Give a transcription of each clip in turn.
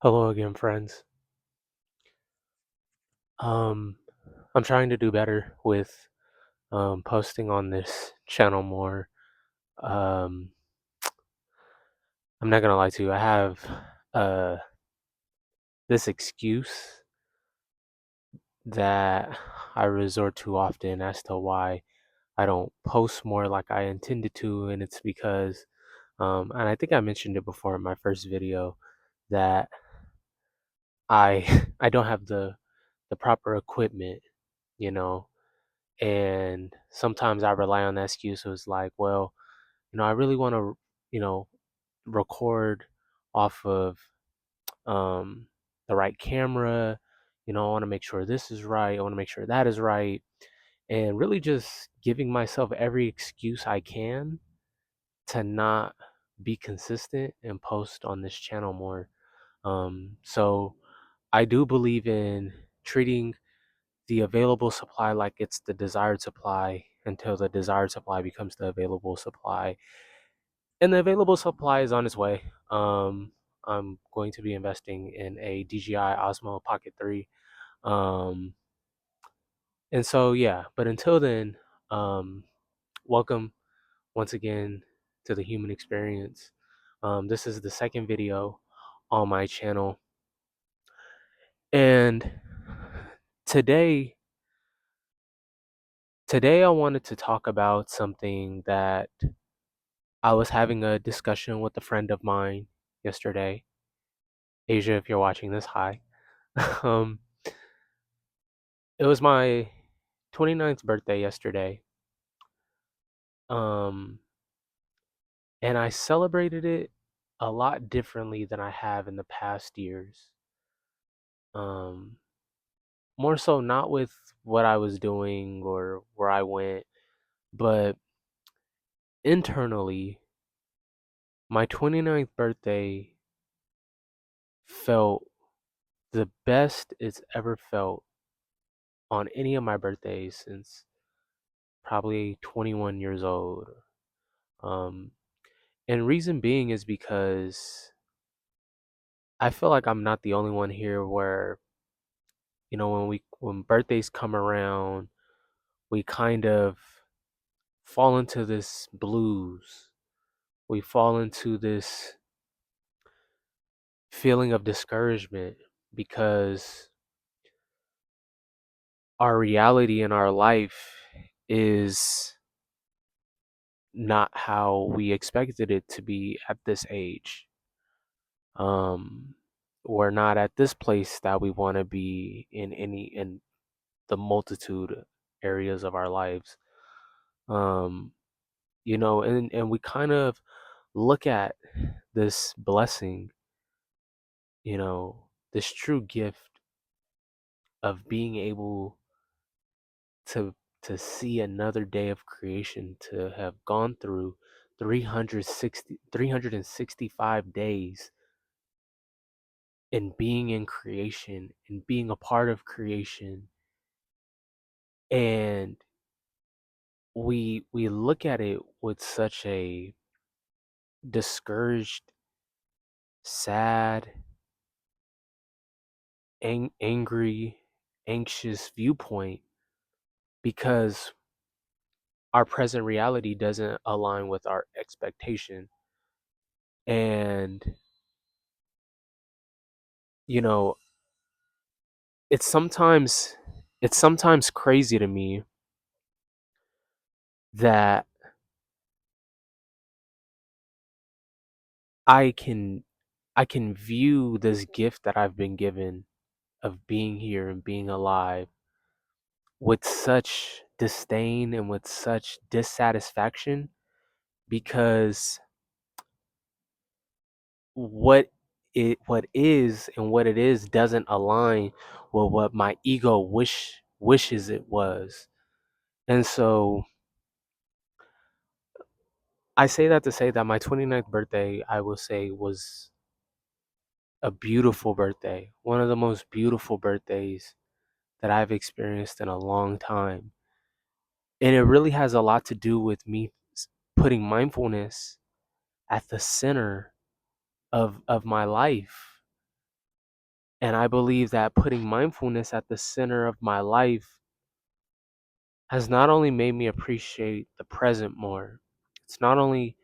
Hello again, friends. Um, I'm trying to do better with posting on this channel more. Um, I'm not gonna lie to you. I have uh, this excuse that I resort to often as to why I don't post more like I intended to, and it's because, and I think I mentioned it before in my first video, that I I don't have the proper equipment, you know. And sometimes I rely on that excuse. It was like, well, I really want to, you know, record off of um, the right camera. I want to make sure this is right. I want to make sure that is right. And really just giving myself every excuse I can to not be consistent and post on this channel more. So I do believe in treating the available supply like it's the desired supply until the desired supply becomes the available supply. And the available supply is on its way. I'm going to be investing in a DJI Osmo Pocket 3. Um, and so, yeah, but until then, um, welcome once again to the human experience. This is the second video on my channel. And today, today I wanted to talk about something that I was having a discussion with a friend of mine yesterday. Asia, if you're watching this, hi. um, it was my 29th birthday yesterday. Um, and I celebrated it a lot differently than I have in the past years. Um, More so not with what I was doing or where I went, but internally, my 29th birthday felt the best it's ever felt on any of my birthdays since probably 21 years old. Um, and reason being is because I feel like I'm not the only one here where, when birthdays come around, we kind of fall into this blues. We fall into this feeling of discouragement because our reality in our life is not how we expected it to be at this age. um we're not at this place that we want to be in the multitude areas of our lives. um and we kind of look at this blessing, this true gift of being able to see another day of creation, to have gone through 365 days and being in creation and being a part of creation. And we look at it with such a discouraged, sad, angry, anxious viewpoint because our present reality doesn't align with our expectation. And you know it's sometimes crazy to me that I can view this gift that I've been given of being here and being alive with such disdain and with such dissatisfaction because what is and what it is doesn't align with what my ego wishes it was. And so I say that to say that my 29th birthday, I will say, was a beautiful birthday, one of the most beautiful birthdays that I've experienced in a long time. And it really has a lot to do with me putting mindfulness at the center of my life. And I believe that putting mindfulness at the center of my life has not only made me appreciate the present more, it's not only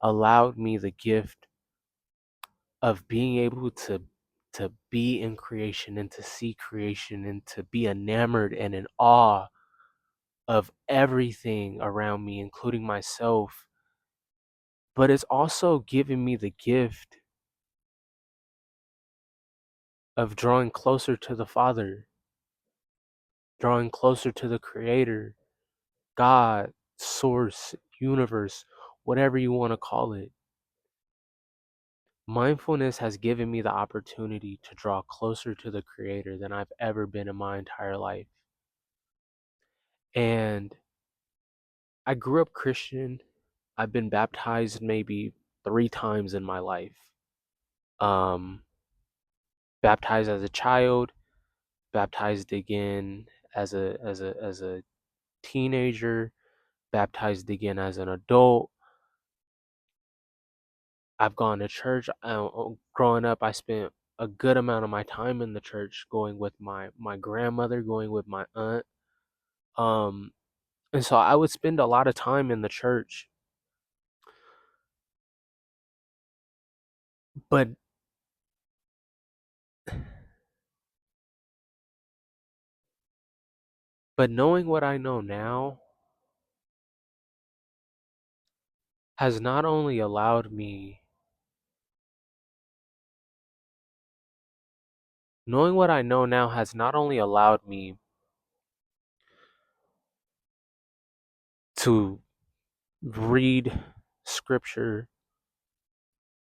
allowed me the gift of being able to be in creation and to see creation and to be enamored and in awe of everything around me, including myself, but it's also given me the gift of drawing closer to the Father, drawing closer to the Creator, God, Source, Universe, whatever you want to call it. Mindfulness has given me the opportunity to draw closer to the Creator than I've ever been in my entire life. And I grew up Christian. I've been baptized maybe 3 times in my life. Um, Baptized as a child, baptized again as a teenager, baptized again as an adult. I've gone to church. Growing up, I spent a good amount of my time in the church, going with my grandmother, going with my aunt. Um, and so I would spend a lot of time in the church. But knowing what I know now has not only allowed me knowing what I know now has not only allowed me to read scripture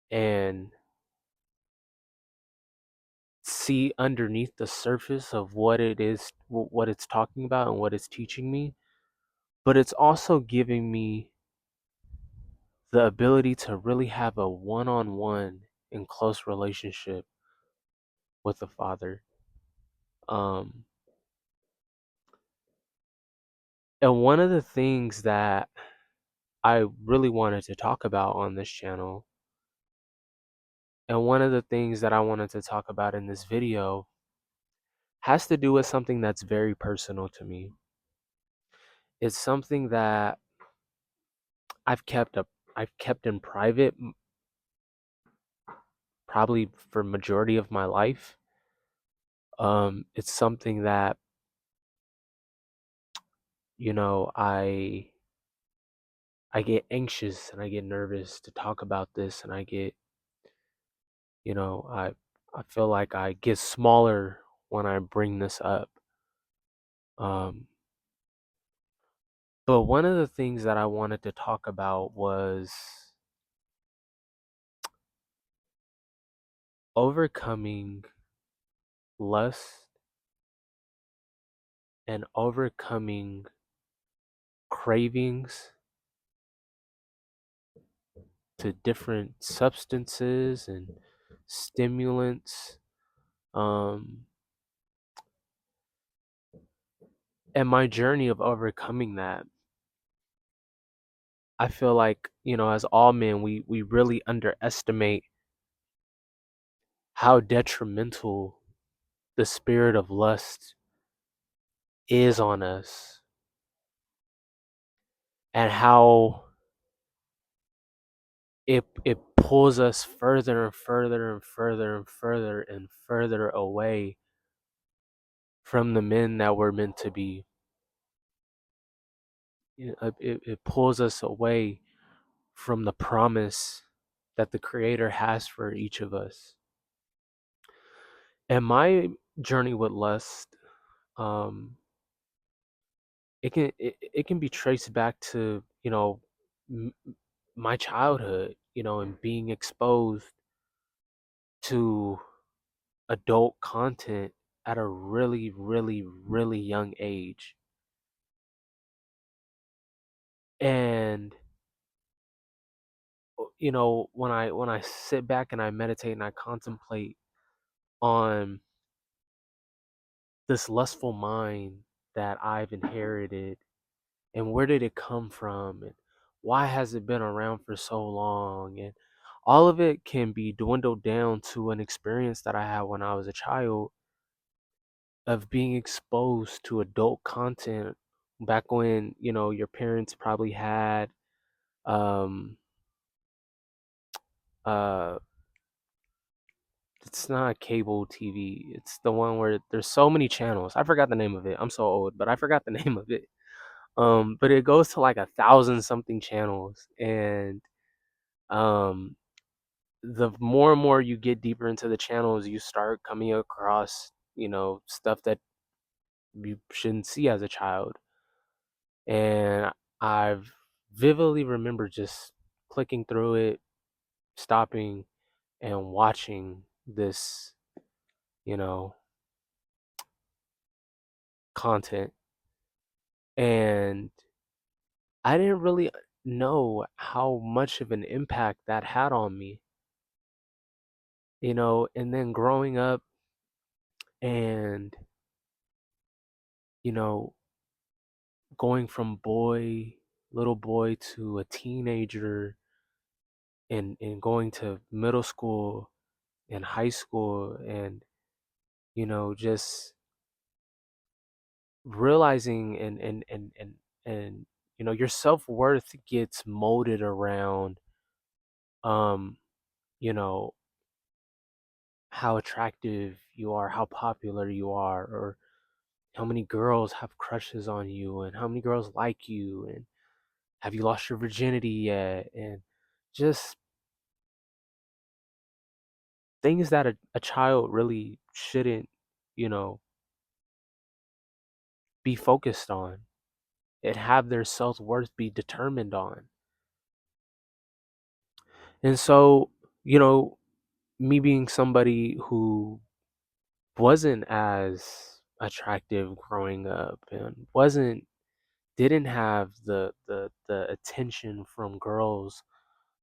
and see underneath the surface of what it is, what it's talking about and what it's teaching me, but it's also giving me the ability to really have a one-on-one and close relationship with the Father. Um, and one of the things that I really wanted to talk about on this channel, and one of the things that I wanted to talk about in this video, has to do with something that's very personal to me. It's something that I've kept up I've kept in private probably for majority of my life. It's something that, you know, I get anxious and I get nervous to talk about this, and I get, you know, I feel like I get smaller when I bring this up. Um, but one of the things that I wanted to talk about was overcoming lust and overcoming cravings to different substances and stimulants. Um, and my journey of overcoming that, I feel like, you know, as all men, we really underestimate how detrimental the spirit of lust is on us, and how it pulls us further and further and further and further and further away from the men that we're meant to be. It pulls us away from the promise that the Creator has for each of us. And my journey with lust, um, it can be traced back to, you know, m- my childhood, you know, and being exposed to adult content at a really, really, really young age. And you know, when I sit back and I meditate and I contemplate on this lustful mind that I've inherited, and where did it come from, and why has it been around for so long, and all of it can be dwindled down to an experience that I had when I was a child of being exposed to adult content back when, your parents probably had um uh it's not cable TV. It's the one where there's so many channels. I forgot the name of it. I'm so old, but I forgot the name of it. But it goes to like 1,000 something channels, and um, the more and more you get deeper into the channels, you start coming across, stuff that you shouldn't see as a child. And I've vividly remember just clicking through it, stopping, and watching this, you know, content. And I didn't really know how much of an impact that had on me, and then growing up and, you know, going from little boy to a teenager and going to middle school and high school and, just realizing and your self-worth gets molded around um, you know, how attractive you are, how popular you are, or how many girls have crushes on you and how many girls like you and have you lost your virginity yet, and just things that a child really shouldn't, you know, be focused on and have their self-worth be determined on. And so, you know, me being somebody who wasn't as attractive growing up and wasn't didn't have the attention from girls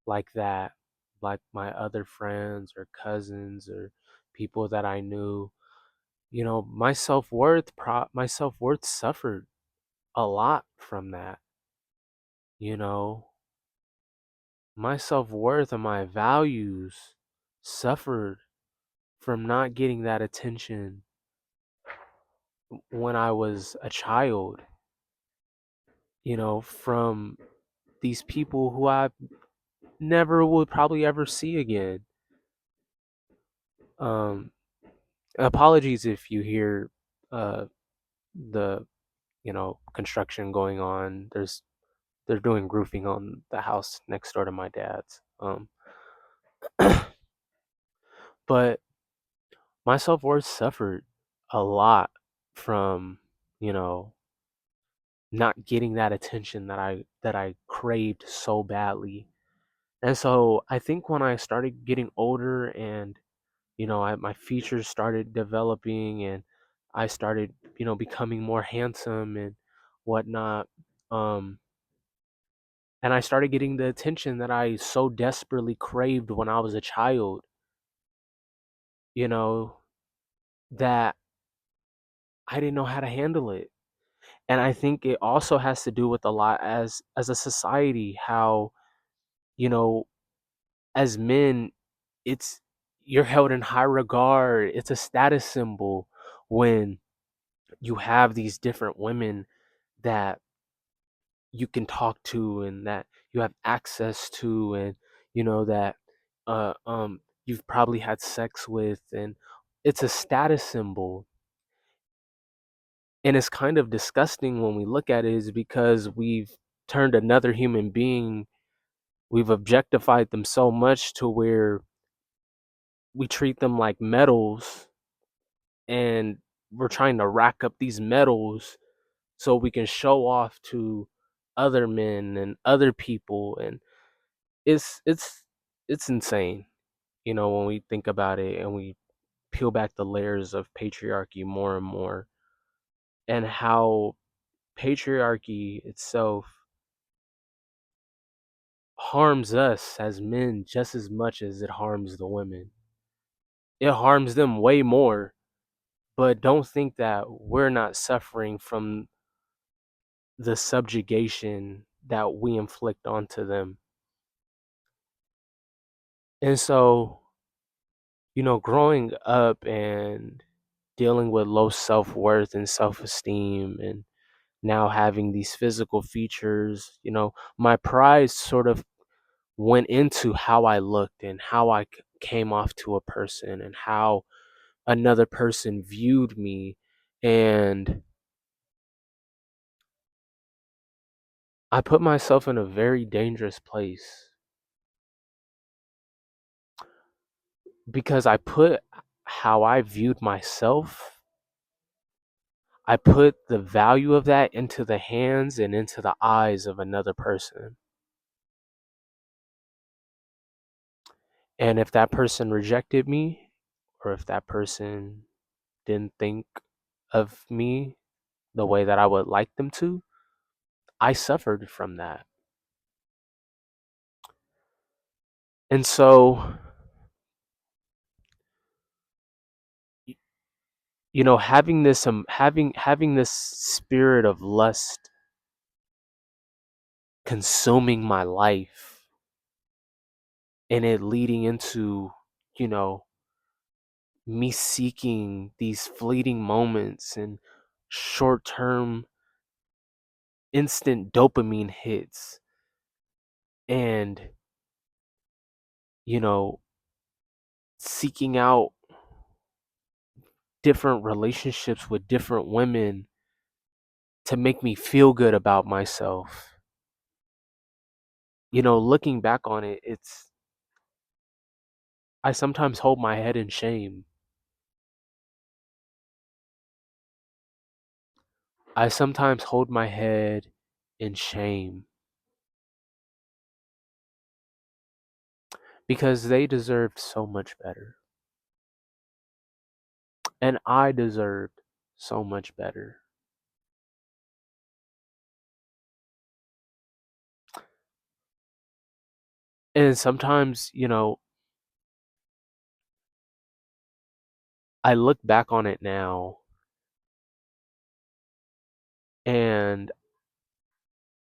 like that, like my other friends or cousins or people that I knew, my self-worth suffered a lot from that, you know. My self-worth and my values suffered from not getting that attention when I was a child, from these people who I never would probably ever see again. Um, Apologies if you hear the construction going on. They're doing roofing on the house next door to my dad's. But my self worth suffered a lot from you know not getting that attention that I craved so badly. And so I think when I started getting older and my features started developing and I started becoming more handsome and whatnot, um and I started getting the attention that I so desperately craved when I was a child, you know that I didn't know how to handle it. And I think it also has to do with a lot as a society, how you know as men, it's you're held in high regard. It's a status symbol when you have these different women that you can talk to and that you have access to, and that you've probably had sex with, and it's a status symbol. And it's kind of disgusting when we look at it, is because we've turned another human being, we've objectified them so much to where we treat them like metals, and we're trying to rack up these metals so we can show off to other men and other people. And it's it's insane, when we think about it and we peel back the layers of patriarchy more and more, and how patriarchy itself harms us as men just as much as it harms the women. It harms them way more, but don't think that we're not suffering from the subjugation that we inflict onto them. And so, growing up and dealing with low self-worth and self-esteem, and now having these physical features, my pride sort of went into how I looked and how I came off to a person and how another person viewed me. And I put myself in a very dangerous place because I put how I viewed myself, I put the value of that into the hands and into the eyes of another person. And if that person rejected me, or if that person didn't think of me the way that I would like them to, I suffered from that. And so, having this spirit of lust consuming my life, and it leading into, you know, me seeking these fleeting moments and short-term instant dopamine hits, and, you know, seeking out different relationships with different women to make me feel good about myself. Looking back on it, I sometimes hold my head in shame. I sometimes hold my head in shame because they deserved so much better. And I deserved so much better. And sometimes, I look back on it now and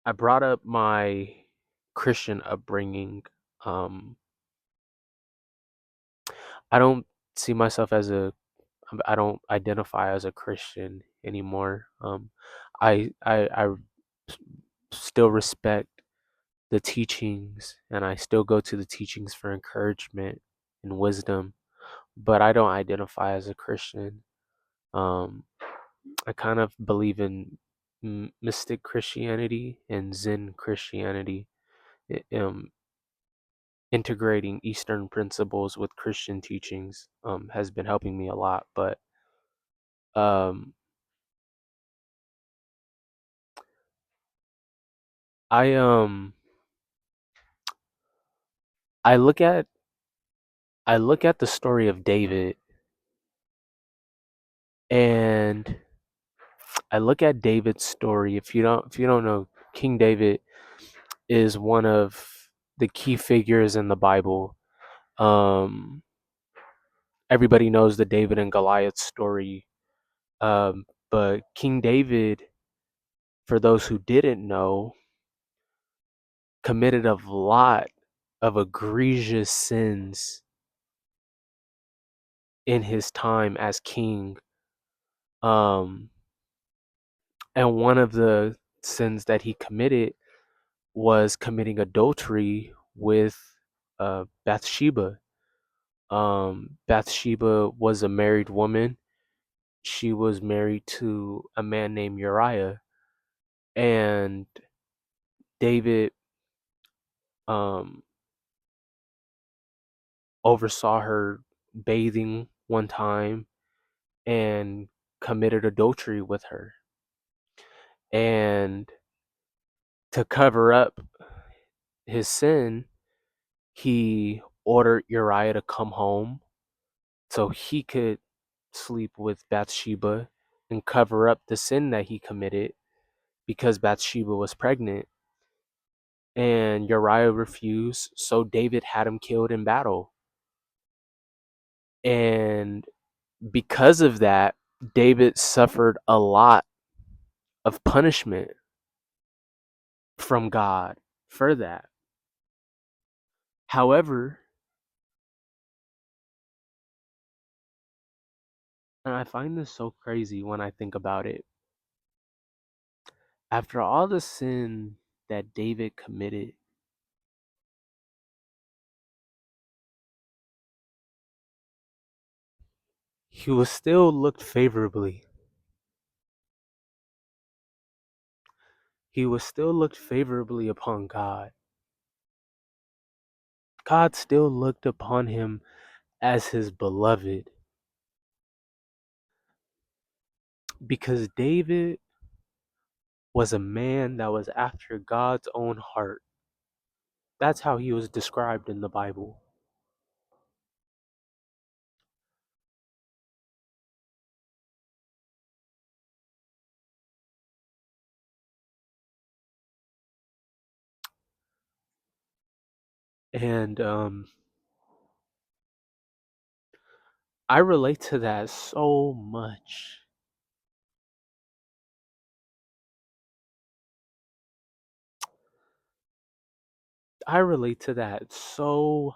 I brought up my Christian upbringing. Um, I don't see myself I don't identify as a Christian anymore. I still respect the teachings, and I still go to the teachings for encouragement and wisdom, but I don't identify as a Christian. Um, I kind of believe in mystic Christianity and Zen Christianity, integrating Eastern principles with Christian teachings has been helping me a lot. But um, I um I look at the story of David, and I look at David's story. If you don't know, King David is one of the key figures in the Bible. Um, Everybody knows the David and Goliath story. But King David, for those who didn't know, committed a lot of egregious sins in his time as king. Um, and one of the sins that he committed was committing adultery with Bathsheba. Bathsheba was a married woman. She was married to a man named Uriah, and David um, oversaw her bathing one time and committed adultery with her. And to cover up his sin, he ordered Uriah to come home so he could sleep with Bathsheba and cover up the sin that he committed because Bathsheba was pregnant. And Uriah refused, so David had him killed in battle. And because of that, David suffered a lot of punishment from God for that. However, And I find this so crazy when I think about it. After all the sin that David committed, he was still looked favorably. He was still looked favorably upon God. God still looked upon him as his beloved because David was a man that was after God's own heart. That's how he was described in the Bible. And I relate to that so much. I relate to that so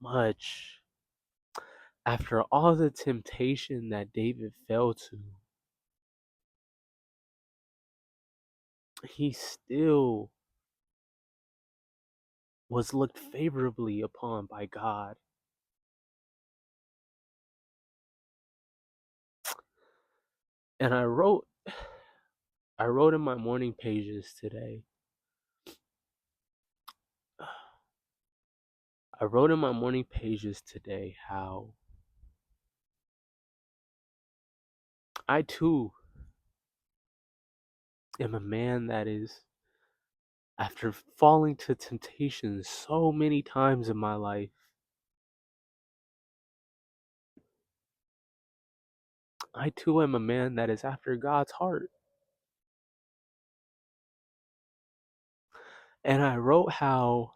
much. After all the temptation that David fell to, he still was looked favorably upon by God. And I wrote in my morning pages today. I wrote in my morning pages today how I too am a man that is, after falling to temptation so many times in my life, I too am a man that is after God's heart. And I wrote how,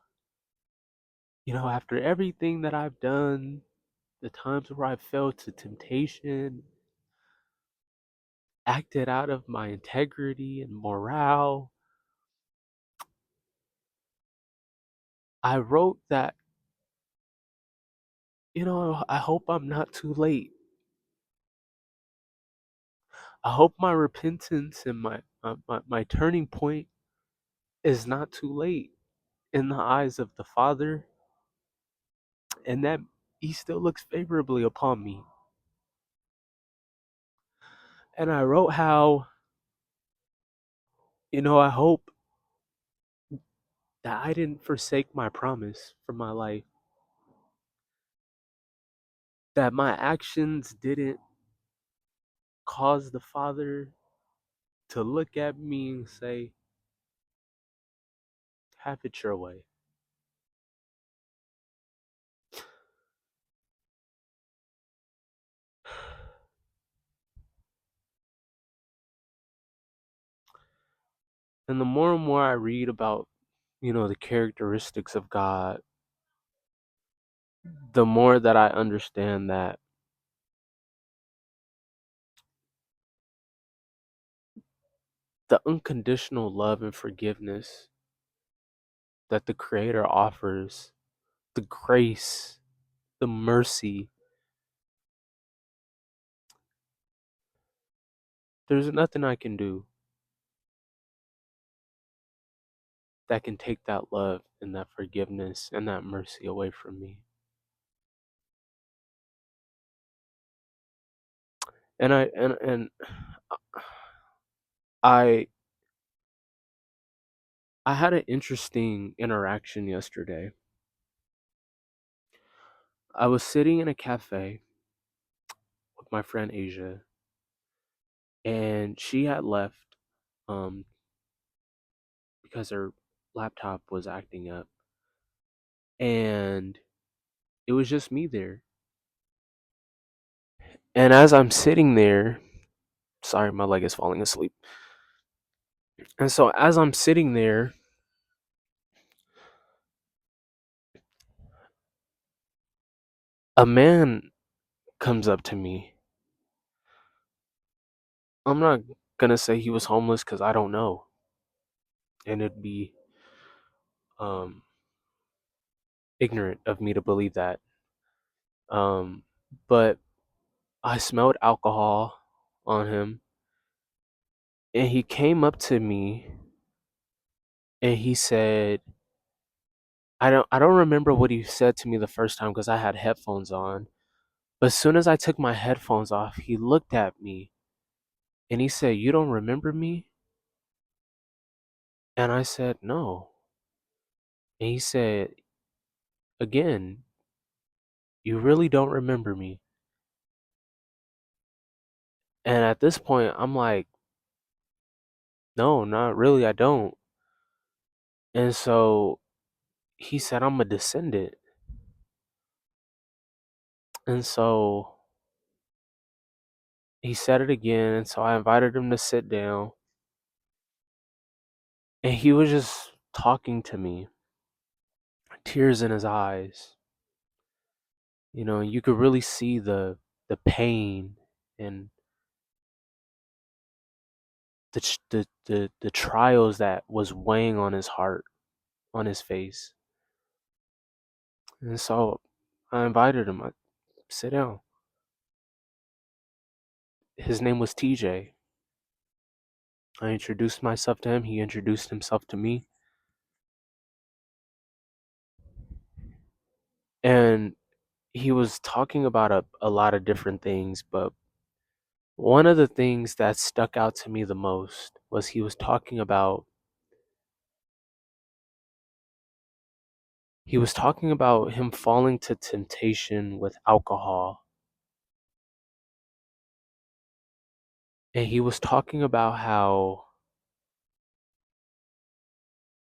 after everything that I've done, the times where I fell to temptation, acted out of my integrity and morale, I wrote that, I hope I'm not too late. I hope my repentance and my turning point is not too late in the eyes of the Father, and that He still looks favorably upon me. And I wrote how, I hope that I didn't forsake my promise for my life, that my actions didn't cause the Father to look at me and say, have it your way. And the more and more I read about, the characteristics of God, the more that I understand that the unconditional love and forgiveness that the Creator offers, the grace, the mercy, there's nothing I can do that can take that love and that forgiveness and that mercy away from me. And I I had an interesting interaction yesterday. I was sitting in a cafe with my friend Asia, and she had left um because her laptop was acting up, and it was just me there. And as I'm sitting there, sorry, my leg is falling asleep. And so as I'm sitting there, a man comes up to me. I'm not gonna say he was homeless because I don't know, and it'd be um ignorant of me to believe that. Um, but I smelled alcohol on him, and he came up to me and he said, I don't remember what he said to me the first time because I had headphones on. But as soon as I took my headphones off, he looked at me and he said, "You don't remember me?" And I said, "No." And he said, "Again, you really don't remember me." And at this point, I'm like, "No, not really, I don't." And so he said, "I'm a descendant." And so he said it again. And so I invited him to sit down. And he was just talking to me, tears in his eyes. You could really see the pain and the trials that was weighing on his heart, on his face. And so I invited him. Sit down. His name was TJ. I introduced myself to him. He introduced himself to me. And he was talking about a lot of different things, but one of the things that stuck out to me the most was he was talking about him falling to temptation with alcohol. And he was talking about how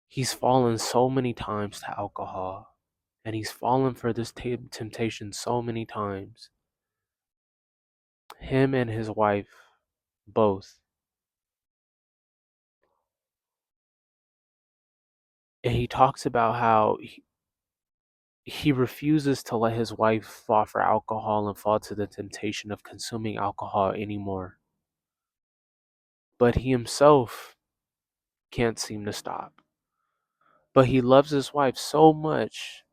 he's fallen so many times to alcohol, and he's fallen for this temptation so many times. Him and his wife, both. And he talks about how he refuses to let his wife fall for alcohol and fall to the temptation of consuming alcohol anymore. But he himself can't seem to stop. But he loves his wife so much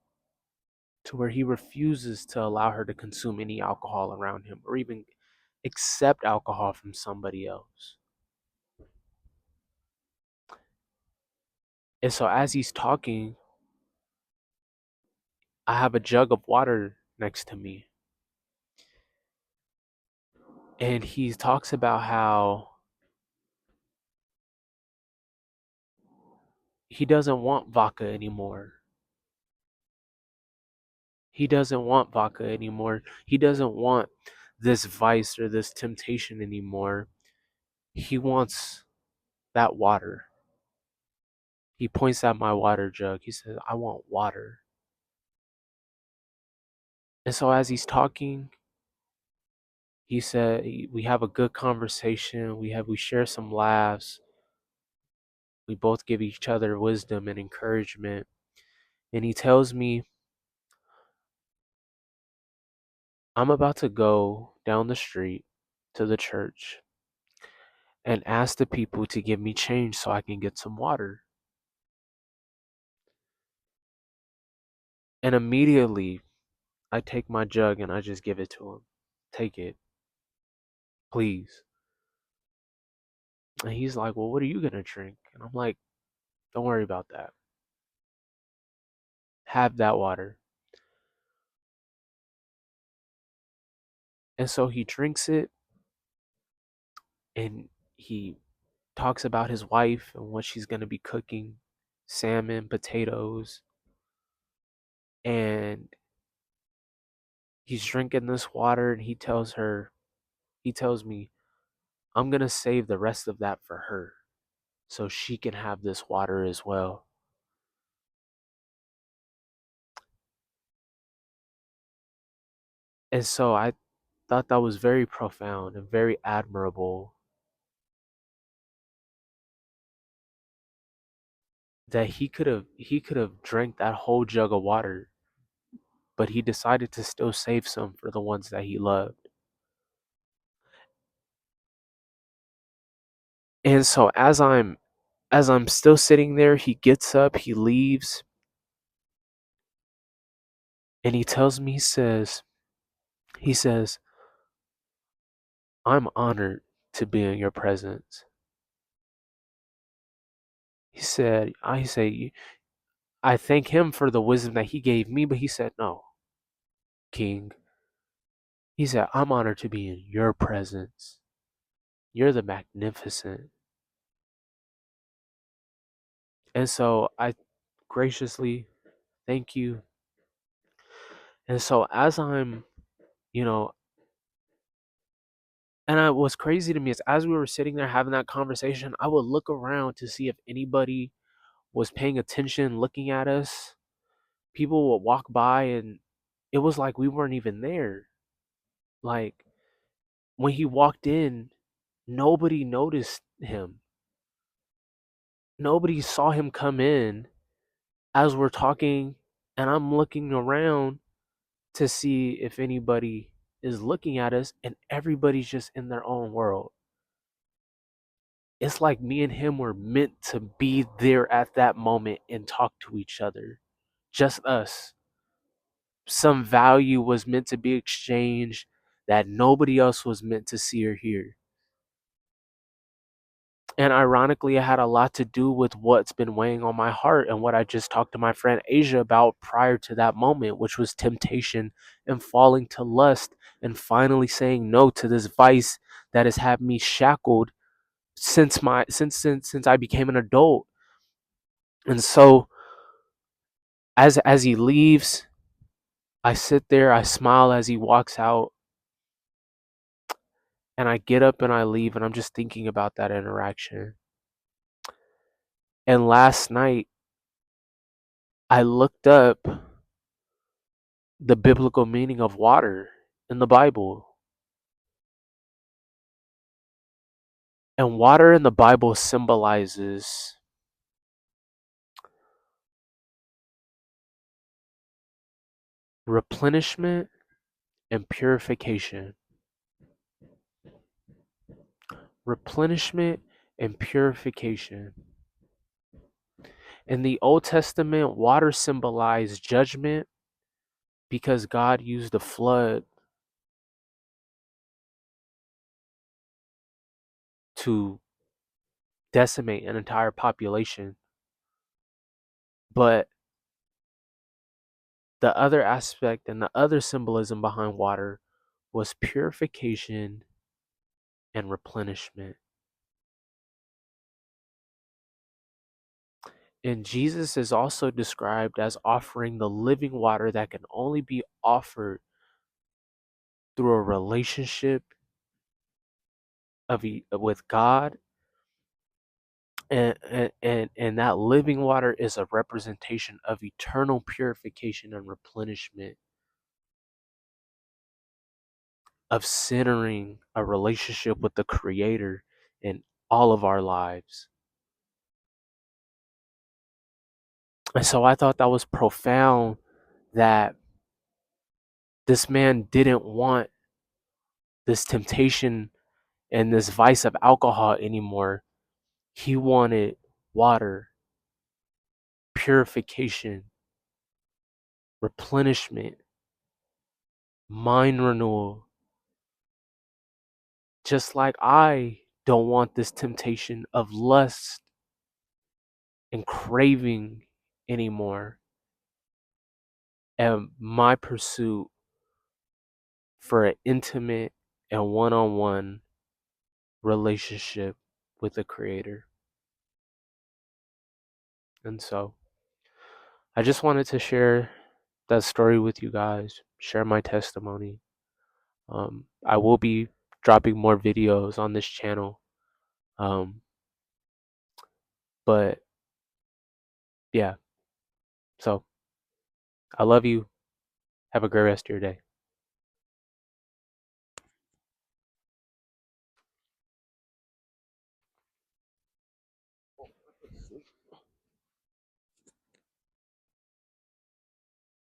to where he refuses to allow her to consume any alcohol around him or even accept alcohol from somebody else. And so as he's talking, I have a jug of water next to me. And he talks about how he doesn't want vodka anymore. He doesn't want vodka anymore. He doesn't want this vice or this temptation anymore. He wants that water. He points at my water jug. He says, "I want water." And so as he's talking, he said we have a good conversation. We share some laughs. We both give each other wisdom and encouragement. And he tells me, "I'm about to go down the street to the church and ask the people to give me change so I can get some water." And immediately I take my jug and I just give it to him. "Take it, please." And he's like, "Well, what are you going to drink?" And I'm like, "Don't worry about that. Have that water." And so he drinks it and he talks about his wife and what she's going to be cooking: salmon, potatoes. And he's drinking this water and he tells me, "I'm going to save the rest of that for her so she can have this water as well." And so I thought that was very profound and very admirable, that he could have drank that whole jug of water, but he decided to still save some for the ones that he loved. And so as I'm still sitting there, he gets up, he leaves, and he tells me, he says, I'm honored to be in your presence. I thank him for the wisdom that he gave me, but he said, no, King. He said, I'm honored to be in your presence. You're the magnificent. And so I graciously thank you. And so as I'm, you know, what's crazy to me is as we were sitting there having that conversation, I would look around to see if anybody was paying attention, looking at us. People would walk by and it was like we weren't even there. Like when he walked in, nobody noticed him. Nobody saw him come in as we're talking, and I'm looking around to see if anybody is looking at us, and everybody's just in their own world. It's like me and him were meant to be there at that moment and talk to each other. Just us. Some value was meant to be exchanged that nobody else was meant to see or hear. And ironically, it had a lot to do with what's been weighing on my heart and what I just talked to my friend Asia about prior to that moment, which was temptation and falling to lust and finally saying no to this vice that has had me shackled since I became an adult. And so as he leaves, I sit there, I smile as he walks out, and I get up and I leave, and I'm just thinking about that interaction. And last night I looked up the biblical meaning of water in the Bible. And water in the Bible symbolizes replenishment and purification. Replenishment and purification. In the Old Testament, water symbolized judgment because God used a flood to decimate an entire population. But the other aspect and the other symbolism behind water was purification and replenishment. And Jesus is also described as offering the living water that can only be offered through a relationship with God. And that living water is a representation of eternal purification and replenishment, of centering a relationship with the Creator in all of our lives. And so I thought that was profound that this man didn't want this temptation and this vice of alcohol anymore. He wanted water, purification, replenishment, mind renewal. Just like I don't want this temptation of lust and craving anymore. And my pursuit for an intimate and one on one relationship with the Creator. And so I just wanted to share that story with you guys, share my testimony. I will be dropping more videos on this channel. Um, but yeah, so I love you. Have a great rest of your day.